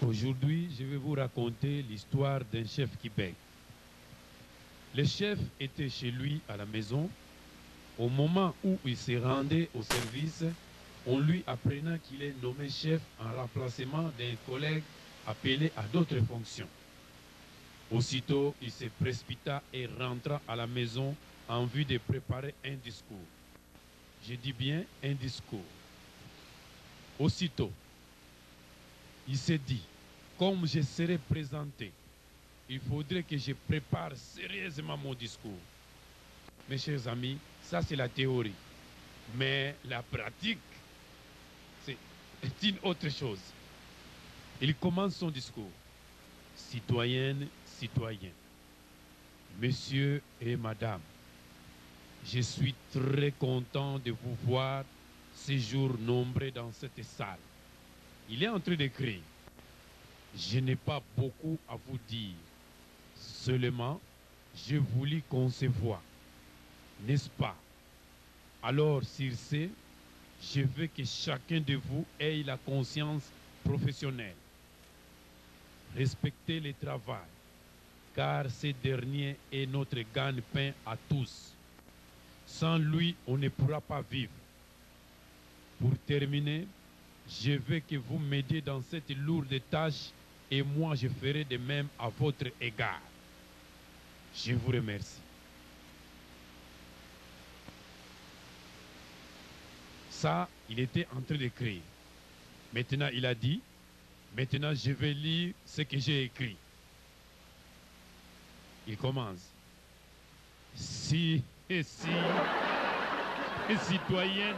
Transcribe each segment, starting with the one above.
Aujourd'hui, je vais vous raconter l'histoire d'un chef qui bègue. Le chef était chez lui à la maison. Au moment où il se rendait au service, on lui apprenait qu'il est nommé chef en remplacement d'un collègue appelé à d'autres fonctions. Aussitôt, il se précipita et rentra à la maison en vue de préparer un discours. Je dis bien un discours. Aussitôt, il s'est dit, comme je serai présenté, il faudrait que je prépare sérieusement mon discours. Mes chers amis, ça c'est la théorie. Mais la pratique, c'est une autre chose. Il commence son discours. Citoyennes, citoyens, messieurs et madame, je suis très content de vous voir ces jours nombreux dans cette salle. Il est en train d'écrire. Je n'ai pas beaucoup à vous dire. Seulement, je voulais qu'on se voie. N'est-ce pas? Alors, sur ce, je veux que chacun de vous ait la conscience professionnelle. Respectez le travail, car ce dernier est notre gagne-pain à tous. Sans lui, on ne pourra pas vivre. Pour terminer, je veux que vous m'aidiez dans cette lourde tâche et moi je ferai de même à votre égard. Je vous remercie. Ça, il était en train d'écrire. Maintenant, il a dit, maintenant je vais lire ce que j'ai écrit. Il commence. Si et si, et citoyenne,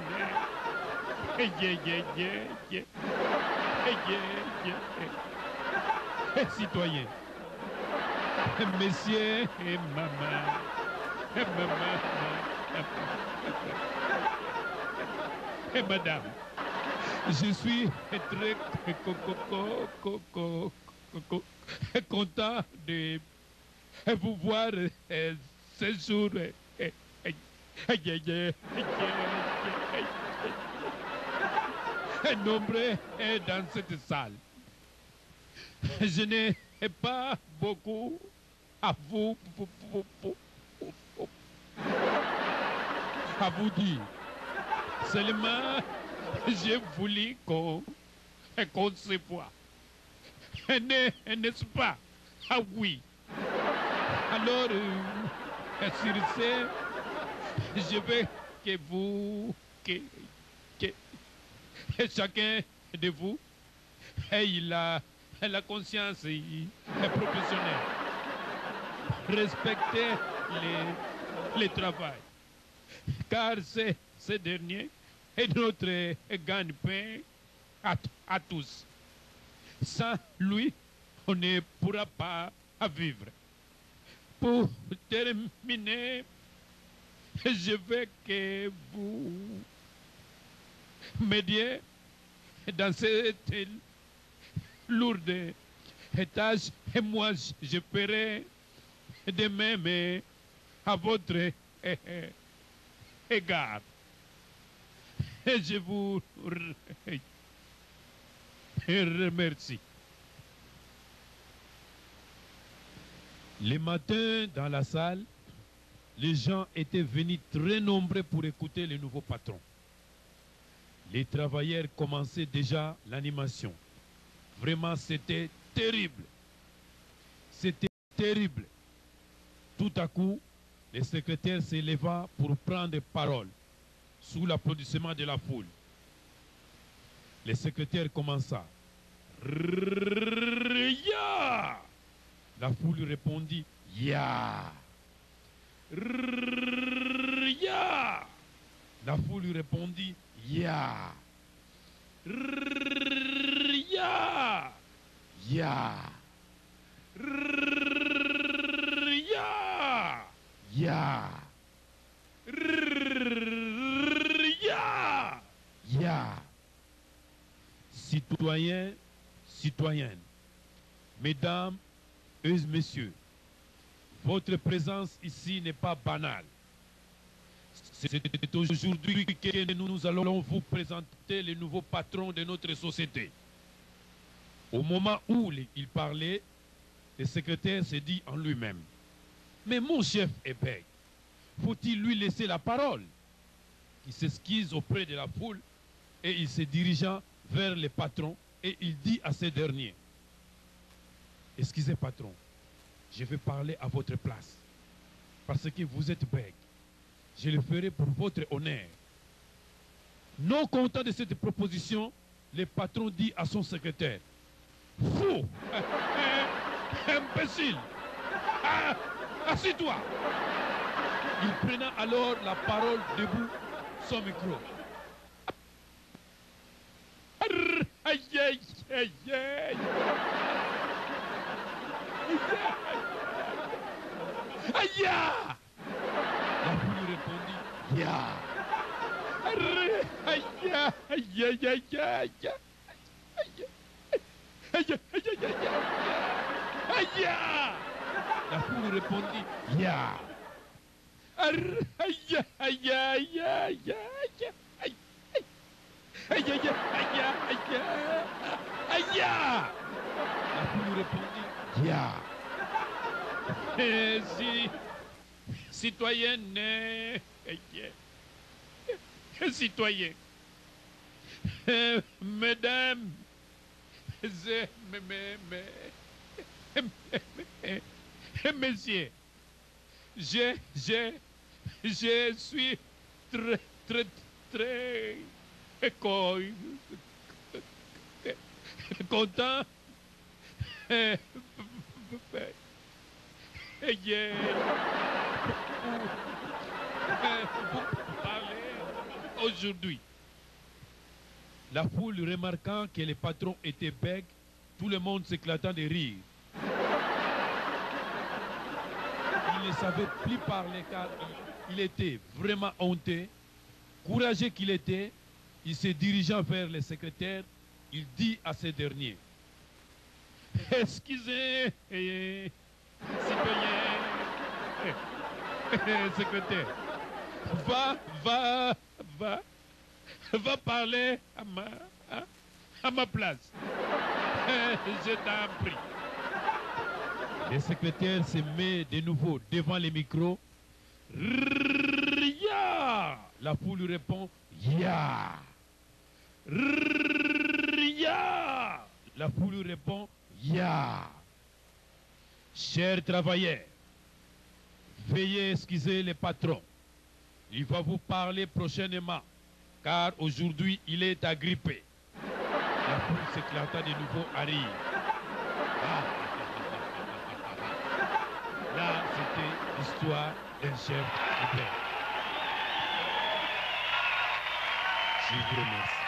citoyen, messieurs et maman, et madame, je suis très content de vous voir ce jour. Nombreux dans cette salle. Je n'ai pas beaucoup à vous dire. Seulement, j'ai voulu qu'on se voit. N'est-ce pas? Ah oui. Alors, sur ce, je veux que vous, que chacun de vous ait la conscience professionnelle. Respectez le travail, car ce dernier est notre gagne-pain à tous. Sans lui, on ne pourra pas vivre. Pour terminer, je veux que vous m'aidiez dans cette lourde tâche et moi je ferai de même à votre égard. Et je vous remercie. Le matin, dans la salle, les gens étaient venus très nombreux pour écouter le nouveau patron. Les travailleurs commençaient déjà l'animation. Vraiment, c'était terrible. C'était terrible. Tout à coup, le secrétaire s'éleva pour prendre parole, sous l'applaudissement de la foule. Le secrétaire commença. Ya! La foule répondit Ya! Ya! La foule répondit Ya! Ya! Ya! Ya! Ya. Ya. Ya. Citoyens, citoyennes, mesdames et messieurs, votre présence ici n'est pas banale. C'est aujourd'hui que nous allons vous présenter le nouveau patron de notre société. Au moment où il parlait, le secrétaire s'est dit en lui-même, mais mon chef est bête, faut-il lui laisser la parole? Il s'esquisse auprès de la foule et il se dirigea vers le patron et il dit à ce dernier, excusez patron, je vais parler à votre place parce que vous êtes bègue. Je le ferai pour votre honneur. Non content de cette proposition, le patron dit à son secrétaire, fou, imbécile, assis-toi. Il prenait alors la parole debout, son micro. Aïe, aïe, aïe, aïe. Aïe. La foule répondit, ya. Aïe, aïe, aïe, aïe, aïe, aïe. Aïe, aïe, aïe, aïe, aïe. La foule répondit, ya. Aïe, aïe, aïe, aïe, aïe. Aïe, aïe, aïe, aïe. La foule répondit, ya. Si, citoyenne, citoyen, mesdames, messieurs, je suis très content parler aujourd'hui. La foule remarquant que le patron était bègue, tout le monde s'éclatant de rire. Il ne savait plus parler car il était vraiment honteux. Courageux qu'il était, il se dirigeant vers le secrétaire, il dit à ce dernier, excusez, citoyen, secrétaire, va parler à ma place. Je t'en prie. Le secrétaire se met de nouveau devant les micros. Ya. La foule lui répond, ya. Ya. La foule lui répond, ya. Chers travailleurs, veuillez excuser le patron. Il va vous parler prochainement, car aujourd'hui il est agrippé. La foule s'éclata de nouveau à rire. Là, c'était l'histoire d'un chef de paix. Je vous remercie.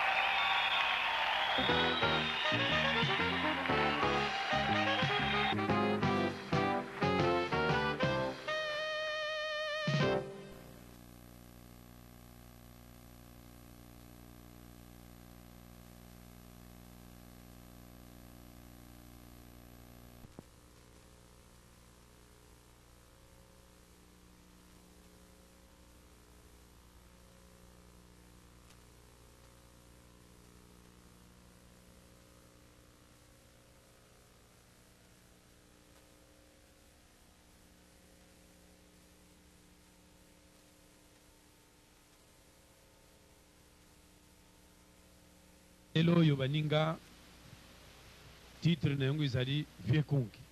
Lelo oyo baninga titre na yango ezali vieux kongi.